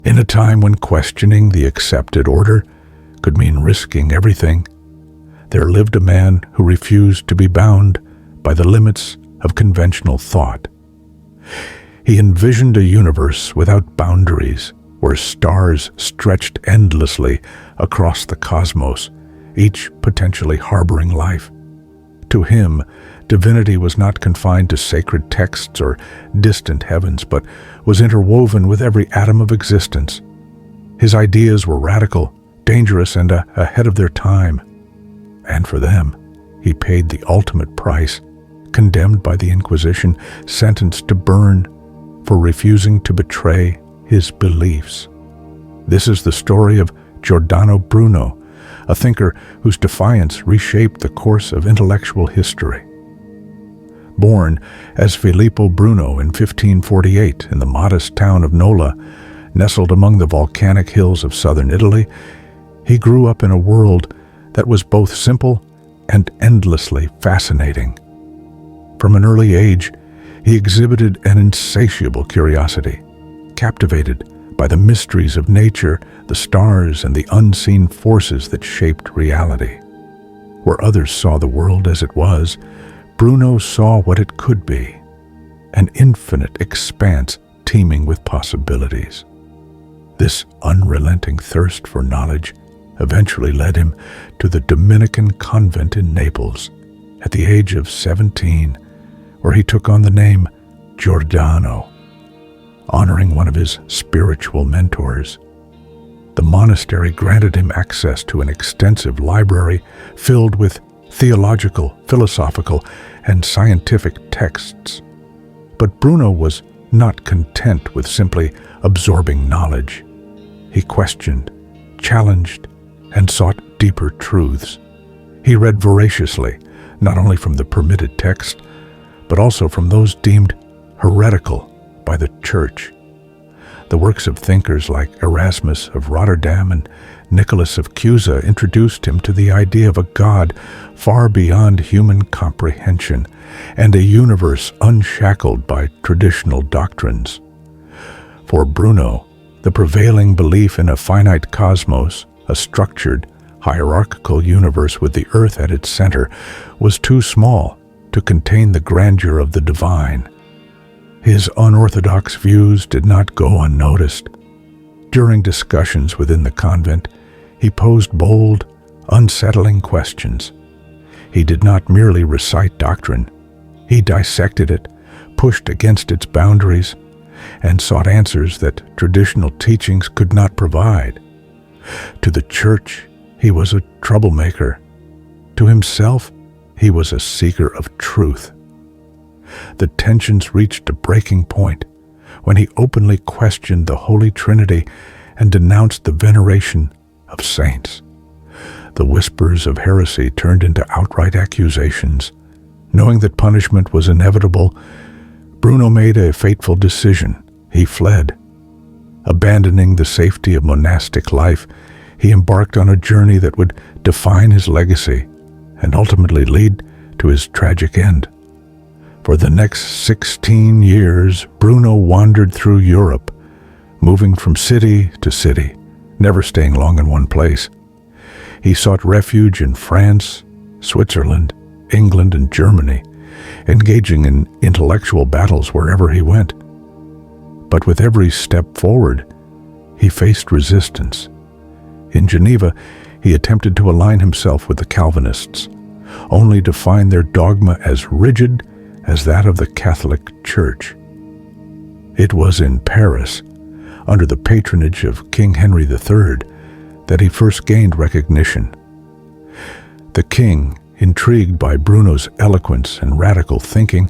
In a time when questioning the accepted order could mean risking everything, there lived a man who refused to be bound by the limits of conventional thought. He envisioned a universe without boundaries, where stars stretched endlessly across the cosmos, each potentially harboring life. To him, divinity was not confined to sacred texts or distant heavens, but was interwoven with every atom of existence. His ideas were radical, dangerous, and ahead of their time. And for them, he paid the ultimate price, condemned by the Inquisition, sentenced to burn for refusing to betray his beliefs. This is the story of Giordano Bruno, a thinker whose defiance reshaped the course of intellectual history. Born as Filippo Bruno in 1548 in the modest town of Nola, nestled among the volcanic hills of southern Italy, he grew up in a world that was both simple and endlessly fascinating. From an early age, he exhibited an insatiable curiosity, captivated by the mysteries of nature, the stars, and the unseen forces that shaped reality. Where others saw the world as it was, Bruno saw what it could be, an infinite expanse teeming with possibilities. This unrelenting thirst for knowledge eventually led him to the Dominican convent in Naples at the age of 17, where he took on the name Giordano, honoring one of his spiritual mentors. The monastery granted him access to an extensive library filled with theological, philosophical, and scientific texts. But Bruno was not content with simply absorbing knowledge. He questioned, challenged, and sought deeper truths. He read voraciously, not only from the permitted text, but also from those deemed heretical by the Church. The works of thinkers like Erasmus of Rotterdam and Nicholas of Cusa introduced him to the idea of a God far beyond human comprehension and a universe unshackled by traditional doctrines. For Bruno, the prevailing belief in a finite cosmos, a structured, hierarchical universe with the earth at its center, was too small to contain the grandeur of the divine. His unorthodox views did not go unnoticed. During discussions within the convent, he posed bold, unsettling questions. He did not merely recite doctrine. He dissected it, pushed against its boundaries, and sought answers that traditional teachings could not provide. To the Church, he was a troublemaker. To himself, he was a seeker of truth. The tensions reached a breaking point when he openly questioned the Holy Trinity and denounced the veneration of saints. The whispers of heresy turned into outright accusations. Knowing that punishment was inevitable, Bruno made a fateful decision. He fled. Abandoning the safety of monastic life, he embarked on a journey that would define his legacy and ultimately lead to his tragic end. For the next 16 years, Bruno wandered through Europe, moving from city to city, never staying long in one place. He sought refuge in France, Switzerland, England, and Germany, engaging in intellectual battles wherever he went. But with every step forward, he faced resistance. In Geneva, he attempted to align himself with the Calvinists, only to find their dogma as rigid as that of the Catholic Church. It was in Paris, under the patronage of King Henry III, that he first gained recognition. The king, intrigued by Bruno's eloquence and radical thinking,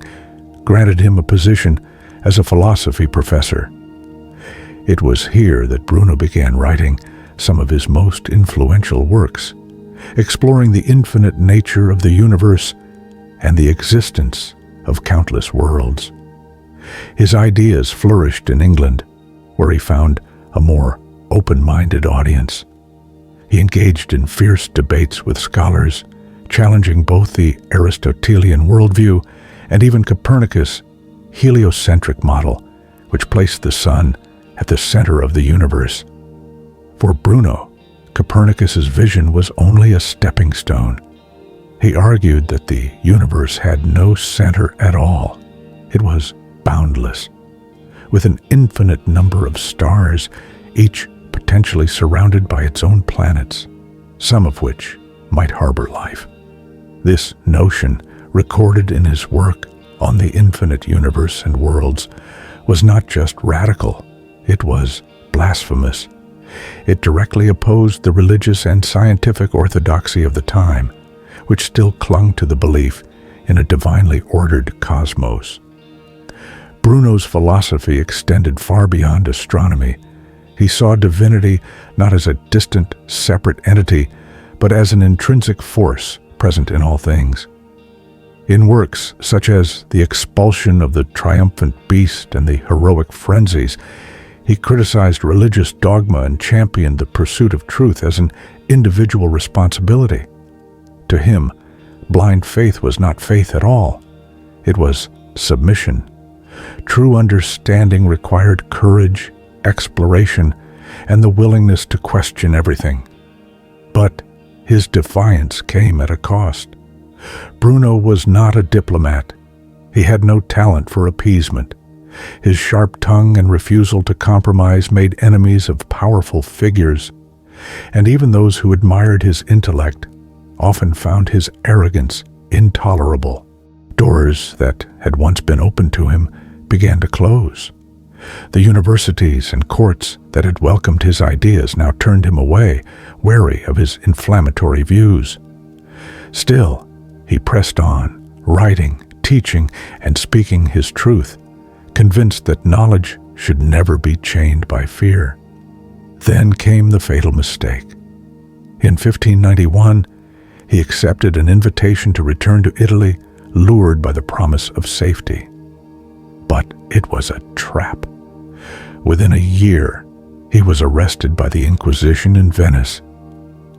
granted him a position as a philosophy professor. It was here that Bruno began writing some of his most influential works, exploring the infinite nature of the universe and the existence of countless worlds. His ideas flourished in England, where he found a more open-minded audience. He engaged in fierce debates with scholars, challenging both the Aristotelian worldview and even Copernicus' heliocentric model, which placed the sun at the center of the universe. For Bruno, Copernicus's vision was only a stepping stone. He argued that the universe had no center at all. It was boundless, with an infinite number of stars, each potentially surrounded by its own planets, some of which might harbor life. This notion, recorded in his work on the infinite universe and worlds, was not just radical, it was blasphemous. It directly opposed the religious and scientific orthodoxy of the time, which still clung to the belief in a divinely ordered cosmos. Bruno's philosophy extended far beyond astronomy. He saw divinity not as a distant, separate entity, but as an intrinsic force present in all things. In works such as The Expulsion of the Triumphant Beast and The Heroic Frenzies, he criticized religious dogma and championed the pursuit of truth as an individual responsibility. To him, blind faith was not faith at all. It was submission. True understanding required courage, exploration, and the willingness to question everything. But his defiance came at a cost. Bruno was not a diplomat. He had no talent for appeasement. His sharp tongue and refusal to compromise made enemies of powerful figures, and even those who admired his intellect often found his arrogance intolerable. Doors that had once been open to him began to close. The universities and courts that had welcomed his ideas now turned him away, wary of his inflammatory views. Still, he pressed on, writing, teaching, and speaking his truth, convinced that knowledge should never be chained by fear. Then came the fatal mistake. In 1591, he accepted an invitation to return to Italy, lured by the promise of safety. But it was a trap. Within a year, he was arrested by the Inquisition in Venice.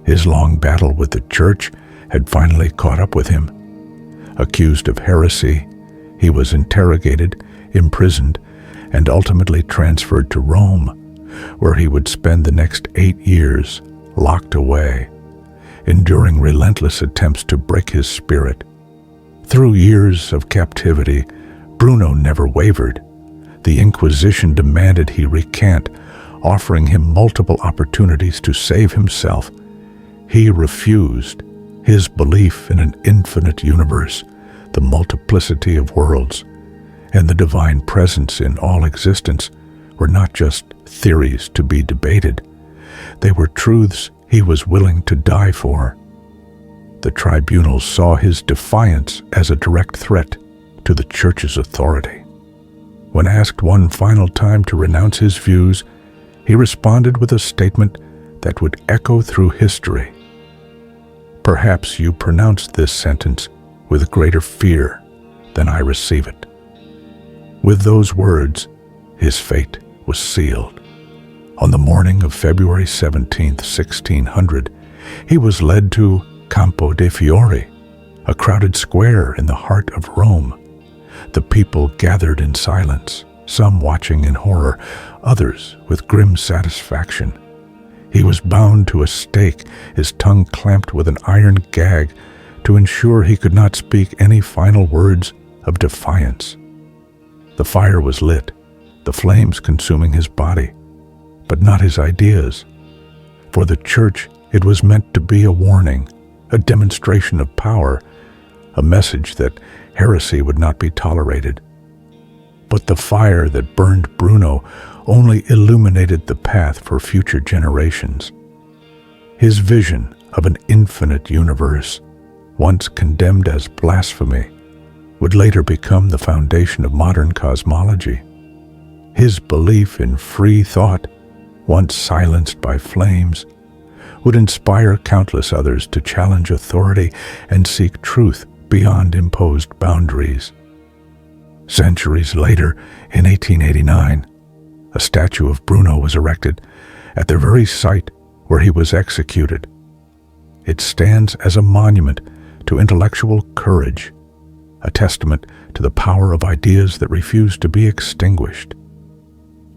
His long battle with the Church had finally caught up with him. Accused of heresy, he was interrogated, imprisoned, and ultimately transferred to Rome, where he would spend the next 8 years locked away, enduring relentless attempts to break his spirit. Through years of captivity, Bruno never wavered. The Inquisition demanded he recant, offering him multiple opportunities to save himself. He refused. His belief in an infinite universe, the multiplicity of worlds, and the divine presence in all existence were not just theories to be debated. They were truths he was willing to die for. The tribunals saw his defiance as a direct threat to the Church's authority. When asked one final time to renounce his views, he responded with a statement that would echo through history. "Perhaps you pronounce this sentence with greater fear than I receive it." With those words, his fate was sealed. On the morning of February 17th, 1600, he was led to Campo dei Fiori, a crowded square in the heart of Rome. The people gathered in silence, some watching in horror, others with grim satisfaction. He was bound to a stake, his tongue clamped with an iron gag to ensure he could not speak any final words of defiance. The fire was lit, the flames consuming his body, but not his ideas. For the Church, it was meant to be a warning, a demonstration of power, a message that heresy would not be tolerated. But the fire that burned Bruno only illuminated the path for future generations. His vision of an infinite universe, once condemned as blasphemy, would later become the foundation of modern cosmology. His belief in free thought, once silenced by flames, would inspire countless others to challenge authority and seek truth beyond imposed boundaries. Centuries later, in 1889, a statue of Bruno was erected at the very site where he was executed. It stands as a monument to intellectual courage, a testament to the power of ideas that refuse to be extinguished.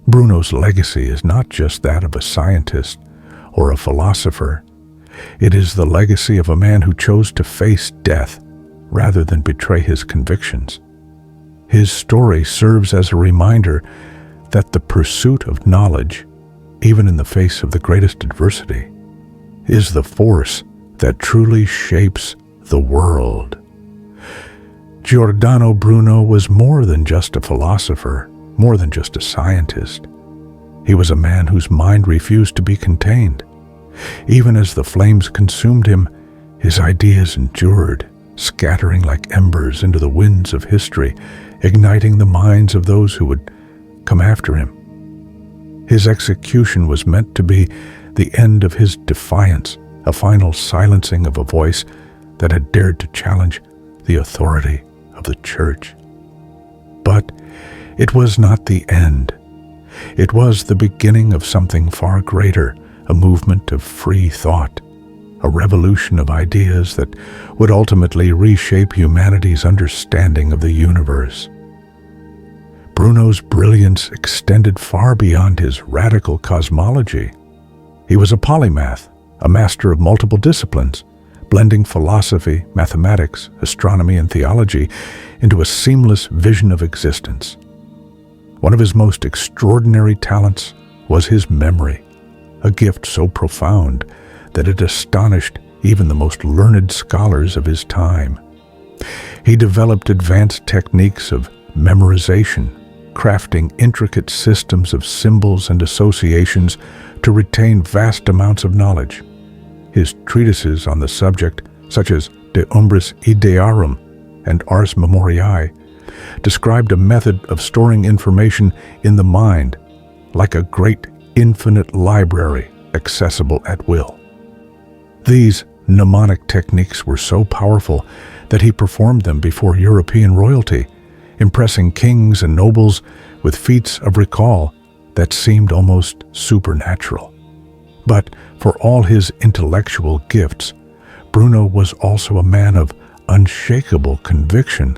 Bruno's legacy is not just that of a scientist or a philosopher. It is the legacy of a man who chose to face death rather than betray his convictions. His story serves as a reminder that the pursuit of knowledge, even in the face of the greatest adversity, is the force that truly shapes the world. Giordano Bruno was more than just a philosopher, more than just a scientist. He was a man whose mind refused to be contained. Even as the flames consumed him, his ideas endured, scattering like embers into the winds of history, igniting the minds of those who would come after him. His execution was meant to be the end of his defiance, a final silencing of a voice that had dared to challenge the authority of the church. But it was not the end. It was the beginning of something far greater, a movement of free thought, a revolution of ideas that would ultimately reshape humanity's understanding of the universe. Bruno's brilliance extended far beyond his radical cosmology. He was a polymath, a master of multiple disciplines, blending philosophy, mathematics, astronomy, and theology into a seamless vision of existence. One of his most extraordinary talents was his memory, a gift so profound that it astonished even the most learned scholars of his time. He developed advanced techniques of memorization, crafting intricate systems of symbols and associations to retain vast amounts of knowledge. His treatises on the subject, such as De Umbris Idearum and Ars Memoriae, described a method of storing information in the mind, like a great infinite library accessible at will. These mnemonic techniques were so powerful that he performed them before European royalty, impressing kings and nobles with feats of recall that seemed almost supernatural. But for all his intellectual gifts, Bruno was also a man of unshakable conviction,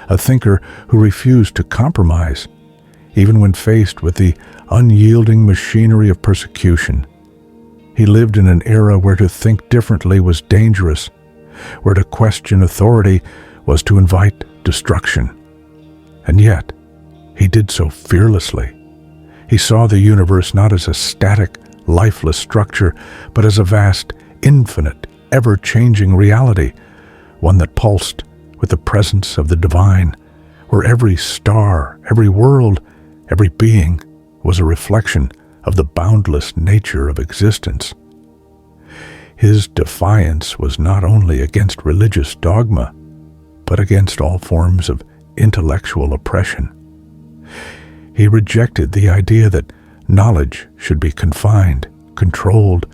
a thinker who refused to compromise, even when faced with the unyielding machinery of persecution. He lived in an era where to think differently was dangerous, where to question authority was to invite destruction. And yet, he did so fearlessly. He saw the universe not as a static, lifeless structure, but as a vast, infinite, ever-changing reality, one that pulsed with the presence of the divine, where every star, every world, every being was a reflection of the boundless nature of existence. His defiance was not only against religious dogma, but against all forms of intellectual oppression. He rejected the idea that knowledge should be confined, controlled,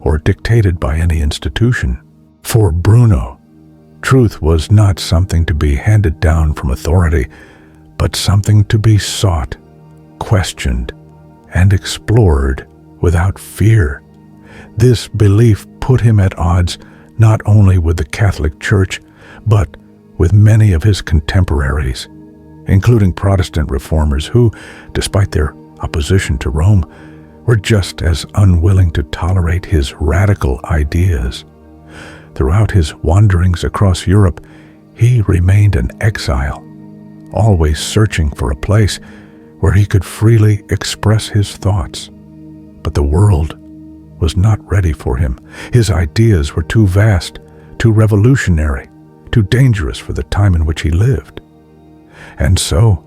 or dictated by any institution. For Bruno, truth was not something to be handed down from authority, but something to be sought, questioned, and explored without fear. This belief put him at odds not only with the Catholic Church, but with many of his contemporaries, including Protestant reformers who, despite their opposition to Rome, were just as unwilling to tolerate his radical ideas. Throughout his wanderings across Europe, he remained an exile, always searching for a place where he could freely express his thoughts. But the world was not ready for him. His ideas were too vast, too revolutionary, too dangerous for the time in which he lived. And so,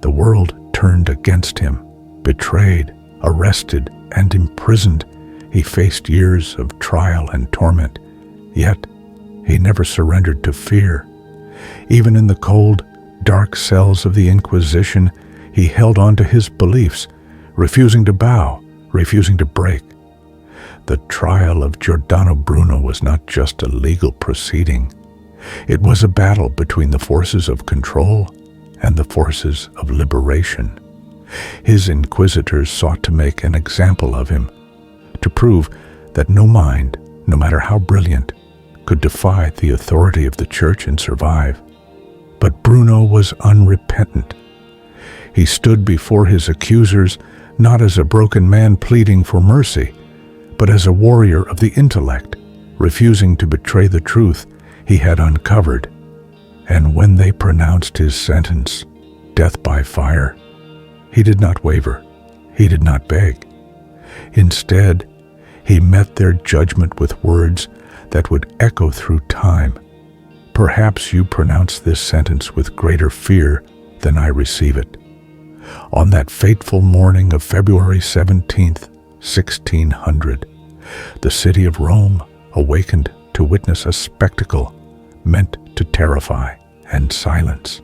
the world turned against him. Betrayed, arrested, and imprisoned, he faced years of trial and torment. Yet, he never surrendered to fear. Even in the cold, dark cells of the Inquisition, he held on to his beliefs, refusing to bow, refusing to break. The trial of Giordano Bruno was not just a legal proceeding. It was a battle between the forces of control and the forces of liberation. His inquisitors sought to make an example of him, to prove that no mind, no matter how brilliant, could defy the authority of the church and survive. But Bruno was unrepentant. He stood before his accusers not as a broken man pleading for mercy, but as a warrior of the intellect, refusing to betray the truth he had uncovered. And when they pronounced his sentence, death by fire, he did not waver, he did not beg. Instead, he met their judgment with words that would echo through time. Perhaps you pronounce this sentence with greater fear than I receive it. On that fateful morning of February 17th, 1600, the city of Rome awakened to witness a spectacle meant to terrify and silence.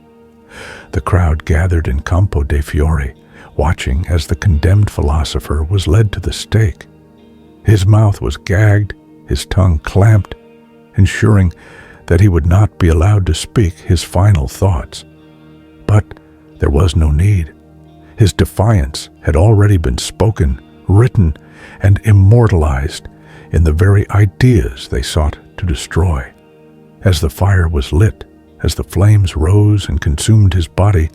The crowd gathered in Campo dei Fiori, watching as the condemned philosopher was led to the stake. His mouth was gagged, his tongue clamped, ensuring that he would not be allowed to speak his final thoughts. But there was no need. His defiance had already been spoken, written, and immortalized in the very ideas they sought to destroy. As the fire was lit, as the flames rose and consumed his body,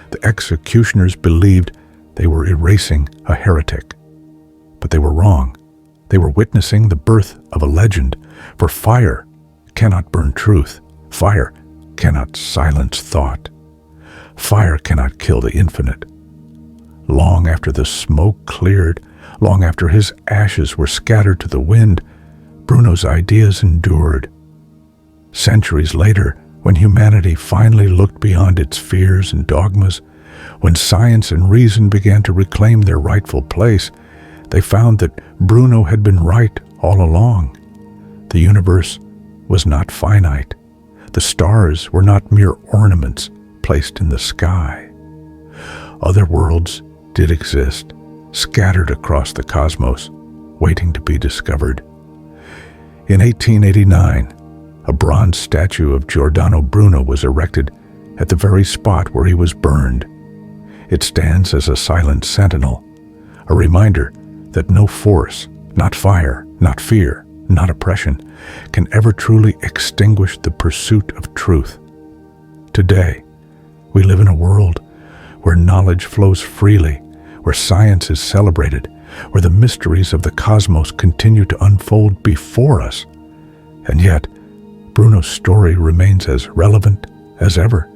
the executioners believed they were erasing a heretic. But they were wrong. They were witnessing the birth of a legend, for fire cannot burn truth. Fire cannot silence thought. Fire cannot kill the infinite. Long after the smoke cleared, long after his ashes were scattered to the wind, Bruno's ideas endured. Centuries later, when humanity finally looked beyond its fears and dogmas, when science and reason began to reclaim their rightful place, they found that Bruno had been right all along. The universe was not finite. The stars were not mere ornaments placed in the sky. Other worlds did exist, scattered across the cosmos, waiting to be discovered. In 1889, a bronze statue of Giordano Bruno was erected at the very spot where he was burned. It stands as a silent sentinel, a reminder that no force, not fire, not fear, not oppression, can ever truly extinguish the pursuit of truth. Today, we live in a world where knowledge flows freely, where science is celebrated, where the mysteries of the cosmos continue to unfold before us. And yet, Bruno's story remains as relevant as ever.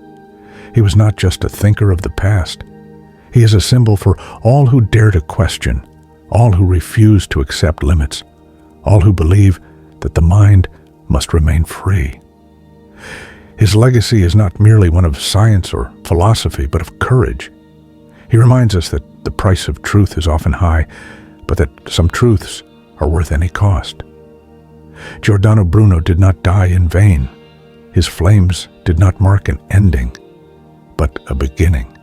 He was not just a thinker of the past. He is a symbol for all who dare to question, all who refuse to accept limits, all who believe that the mind must remain free. His legacy is not merely one of science or philosophy, but of courage. He reminds us that the price of truth is often high, but that some truths are worth any cost. Giordano Bruno did not die in vain. His flames did not mark an ending, but a beginning.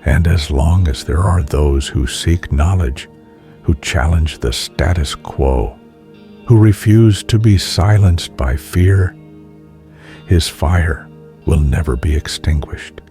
And as long as there are those who seek knowledge, who challenge the status quo, who refuse to be silenced by fear, his fire will never be extinguished.